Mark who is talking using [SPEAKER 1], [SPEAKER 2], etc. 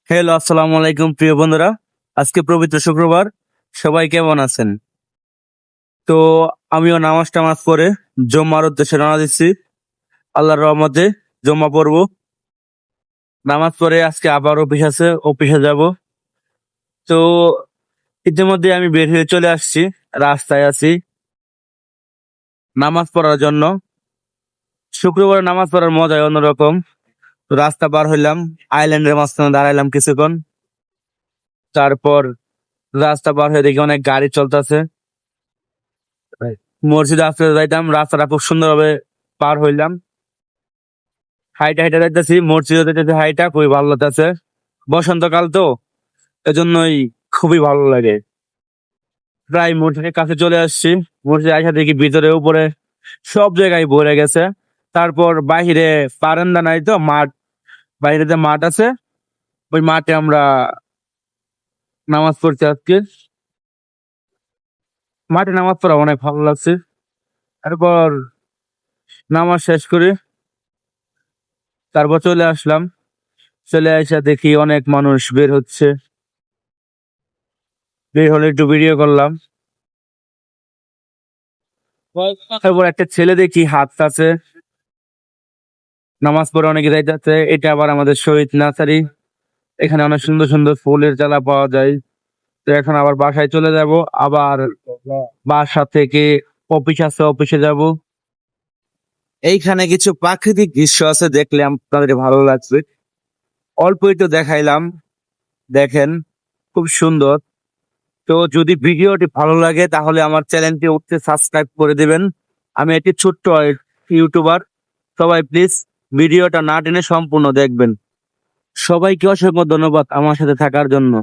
[SPEAKER 1] Hello, আসসালামু আলাইকুম প্রিয় বন্ধুরা। আজকে পবিত্র শুক্রবার। সবাই কেমন আছেন? তো আমিও নামাজ টামাজ পড়ে জুম্মার উদ্দেশ্যে রওনা দিচ্ছি। আল্লাহর রহমতে জুম্মা পড়বো। নামাজ পড়ে আজকে আবার অফিস আছে, অফিসে যাব। তো ইতিমধ্যে আমি বের হয়ে চলে আসছি, রাস্তায় আছি নামাজ পড়ার জন্য। শুক্রবারে নামাজ পড়ার মজাই অন্যরকম। তো রাস্তা পার হইলাম, আইল্যান্ডের মাঝখানে দাঁড়াইলাম কিছুক্ষণ। তারপর রাস্তা পার হয়ে দেখি অনেক গাড়ি চলতেছে। মসজিদে আসতে যাইতাম, রাস্তাটা খুব সুন্দরভাবে পার হইলাম। হাইটা হাইটা যাইতেছি, মসজিদে যাইতেছি, হাইটা খুবই ভালো লাগতেছে। বসন্তকাল তো, এজন্যই খুবই ভালো লাগে। প্রায় মসজিদের কাছে চলে আসছি। মসজিদে আইসা দেখি ভিতরে উপরে সব জায়গায় ভরে গেছে। তারপর বাহিরে বারান্দা নাই তো, মাঠ, বাইরে যে মাঠ আছে, ওই মাঠে আমরা নামাজ পড়ছি আজকে। মাঠে নামাজ পড়া অনেক ভালো লাগছে। তারপর নামাজ শেষ করে তারপর চলে আসলাম। চলে আসা দেখি অনেক মানুষ বের হচ্ছে। বের হলে একটু ভিডিও করলাম। তারপর একটা ছেলে দেখি হাঁটতাছে, নামাজ পড়ে অনেকে যাইতেছে। এটা আবার আমাদের শহীদ নার্সারি। এখানে অনেক সুন্দর সুন্দর ফুলের চারা পাওয়া যায়। তো এখন আবার বাসায় চলে যাব। আবার বাসা থেকে অফিস আছে, অফিসে যাব। এইখানে কিছু প্রাকৃতিক দৃশ্য আছে, দেখলে আপনাদের ভালো লাগবে। অল্প একটু দেখাইলাম, দেখেন, খুব সুন্দর। তো যদি ভিডিওটি ভালো লাগে তাহলে আমার চ্যানেলটি উঠতে সাবস্ক্রাইব করে দিবেন। আমি একটি ছোট্ট ইউটিউবার। সবাই প্লিজ ভিডিওটা না টেনে সম্পূর্ণ দেখবেন। সবাইকে অসংখ্য ধন্যবাদ আমার সাথে থাকার জন্য।